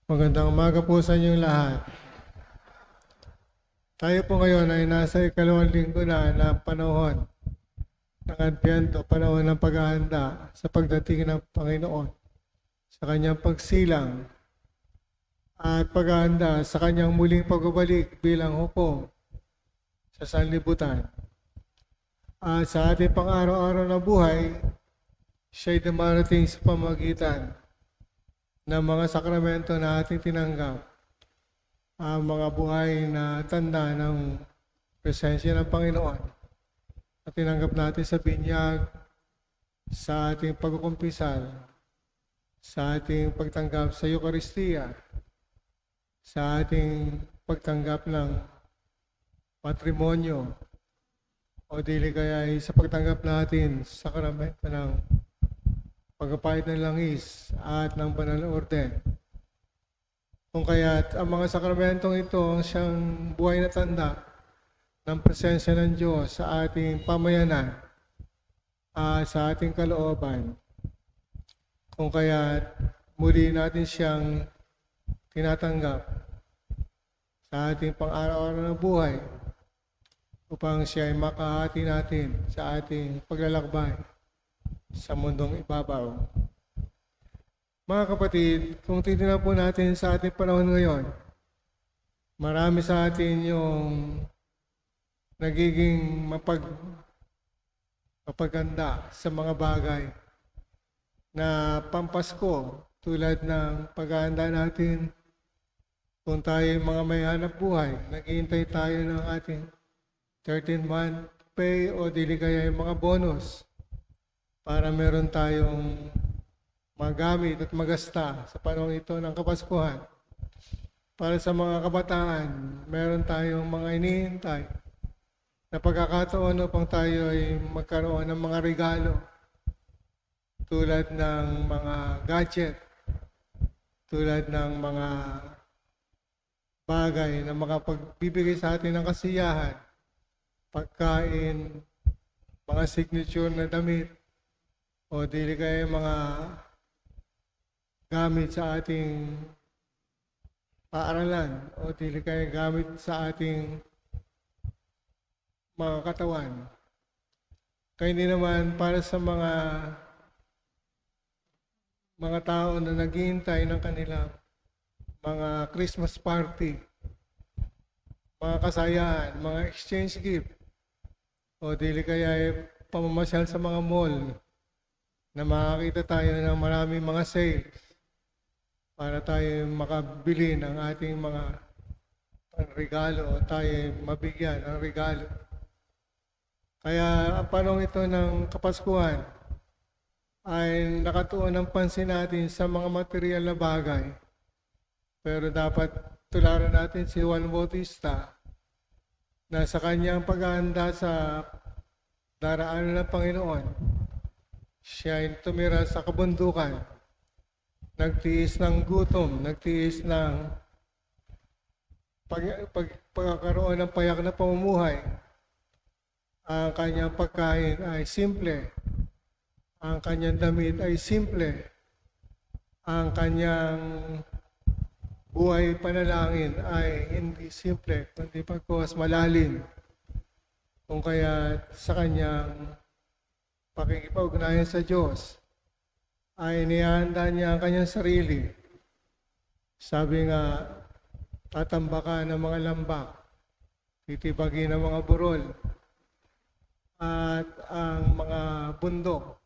Magandang umaga po sa inyong lahat. Tayo po ngayon ay nasa ikalawang linggo na ng panahon ng Adbyento, panahon ng paghahanda sa pagdating ng Panginoon, sa kanyang pagsilang at paghahanda sa kanyang muling pagbabalik bilang hukom sa sanlibutan. At sa ating pang-araw-araw na buhay, siya'y dumarating sa pamagitan ng mga sakramento na ating tinanggap, ang mga buhay na tanda ng presensya ng Panginoon na tinanggap natin sa binyag, sa ating pagkukumpisal, sa ating pagtanggap sa Eucharistia, sa ating pagtanggap ng matrimonyo, o dili kaya ay sa pagtanggap natin sa sakramento ng pagkapahid ng langis at ng banal na orden. Kung kaya't ang mga sakramentong ito ang siyang buhay na tanda ng presensya ng Diyos sa ating pamayanan at sa ating kalooban. Kung kaya't muli natin siyang tinatanggap sa ating pang-araw-araw na buhay upang siya ay makahati natin sa ating paglalakbay sa mundong ibabaw. Mga kapatid, kung titignan po natin sa ating panahon ngayon, marami sa atin yung nagiging mapaganda sa mga bagay na pampasko, tulad ng paghahanda natin kung tayo mga may hanap buhay, naghihintay tayo ng ating 13th month pay o dili kaya yung mga bonus para meron tayong magamit at magasta sa panahon ito ng Kapaskuhan. Para sa mga kabataan, meron tayong mga inihintay na pagkakataon upang tayo ay magkaroon ng mga regalo tulad ng mga gadget, tulad ng mga bagay na makapagbibigay sa atin ng kasiyahan, pagkain, mga signature na damit, o dili kaya mga gamit sa ating paaralan, o dili kaya gamit sa ating mga katawan. Kaya hindi naman para sa mga tao na naghihintay ng kanilang mga Christmas party, mga kasayahan, mga exchange gift, o dili kaya pamamasyal sa mga mall na makakita tayo ng maraming mga sales para tayo makabili ng ating mga regalo o tayo mabigyan ng regalo. Kaya ang panahon ito ng Kapaskuhan ay nakatuon ng pansin natin sa mga material na bagay. Pero dapat tularan natin si Juan Bautista na sa kanyang paghahanda sa daraanan ng Panginoon, siya ay tumira sa kabundukan, nagtiis ng gutom, nagtiis ng pagkakaroon ng payak na pamumuhay. Ang kanyang pagkain ay simple, ang kanyang damit ay simple, ang kanyang buhay panalangin ay hindi simple, kundi pagkuwas malalim. Kung kaya sa kanyang pakikipag-ugnayan sa Diyos, ay inihanda niya ang kanyang sarili. Sabi nga, tatambakan ng mga lambak, titibagin ng mga burol, at ang mga bundok,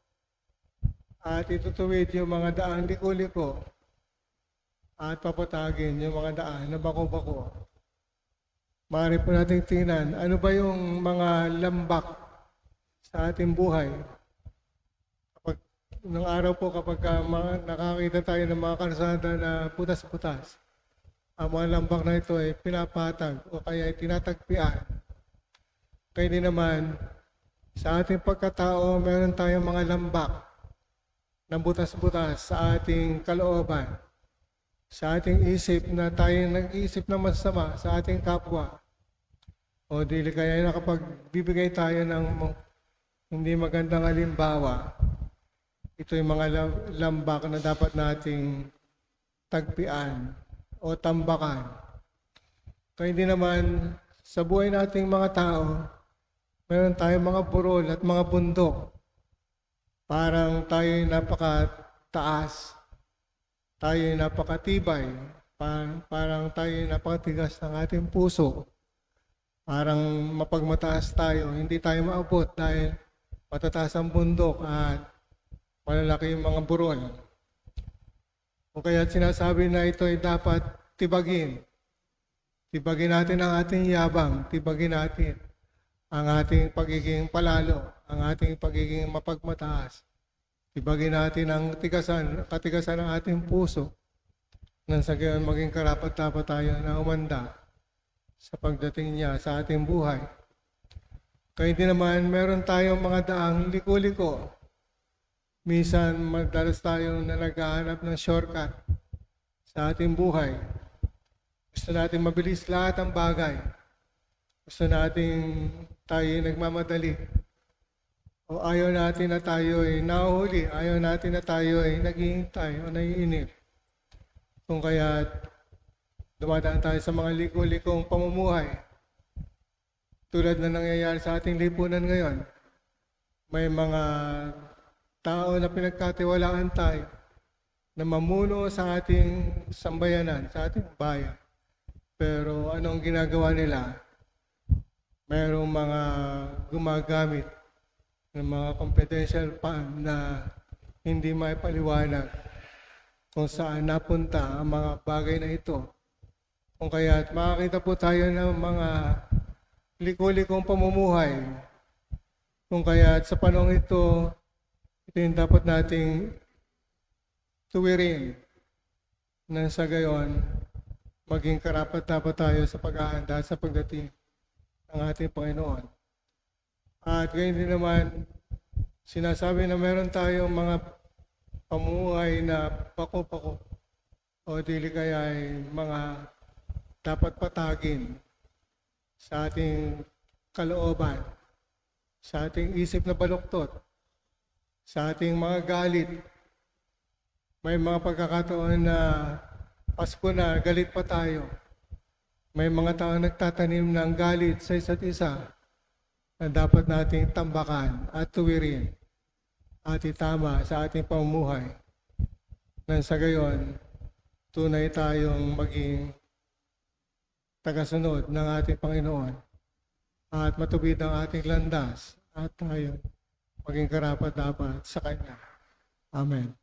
at itutuwid yung mga daang liko-liko, at papatagin yung mga daan na bako-bako. Maaari po nating tingnan, ano ba yung mga lambak sa ating buhay? Nung araw po kapag nakakita tayo ng mga kalsada na putas-putas, ang mga lambak na ito ay pinapatag o kaya ay tinatagpian. Kaya din naman, sa ating pagkatao, meron tayong mga lambak na butas-butas sa ating kalooban, sa ating isip na tayo nag-iisip na masama sa ating kapwa. O dili kaya nakapagbibigay tayo ng hindi magandang halimbawa. Ito yung mga lambak na dapat nating tagpian o tambakan. Kaya hindi naman sa buhay nating mga tao, meron tayong mga burol at mga bundok. Parang tayo'y napakataas, tayo'y napakatibay, parang tayo'y napakatigas ng ating puso. Parang mapagmataas tayo, hindi tayo maabot dahil matataas ang bundok at malalaki yung mga burol. O kaya sinasabi na ito ay dapat tibagin. Tibagin natin ang ating yabang, tibagin natin ang ating pagiging palalo, ang ating pagiging mapagmataas. Tibagin natin ang katigasan ng ating puso nang sa gayon maging karapat-dapat tayo na umanda sa pagdating niya sa ating buhay. Kaya hindi naman meron tayong mga daang liko-liko. Minsan madalas tayong na naghahanap ng shortcut sa ating buhay. Gusto natin mabilis lahat ang bagay. Gusto natin tayo nagmamadali. O ayaw natin na tayo ay nahuhuli. Ayaw natin na tayo ay naghihintay o naiinip. Kung kaya dumadaan tayo sa mga liko-likong pamumuhay. Tulad na nangyayari sa ating lipunan ngayon. May mga tao na pinagkatiwalaan tayo na mamuno sa ating sambayanan, sa ating bayan. Pero anong ginagawa nila? Mayroong mga gumagamit ng mga confidential fund na hindi may paliwanag kung saan napunta ang mga bagay na ito. Kung kaya makakita po tayo ng mga liko-likong pamumuhay. Kung kaya sa panahon ito yung dapat nating tuwirin na sa gayon maging karapat-dapat tayo sa paghahanda sa pagdating ng ating Panginoon. At gayon din naman, sinasabi na meron tayong mga pamumuhay na pako-pako o dili kaya ay mga dapat patagin sa ating kalooban, sa ating isip na baluktot, sa ating mga galit. May mga pagkakataon na Pasko na, galit pa tayo. May mga tao nagtatanim ng galit sa isa't isa na dapat nating tambakan at tuwirin at itama sa ating pamumuhay. Nang sa gayon, tunay tayong maging tagasunod ng ating Panginoon at matubid ang ating landas at tayo maging karapat-dapat sa Kanya. Amen.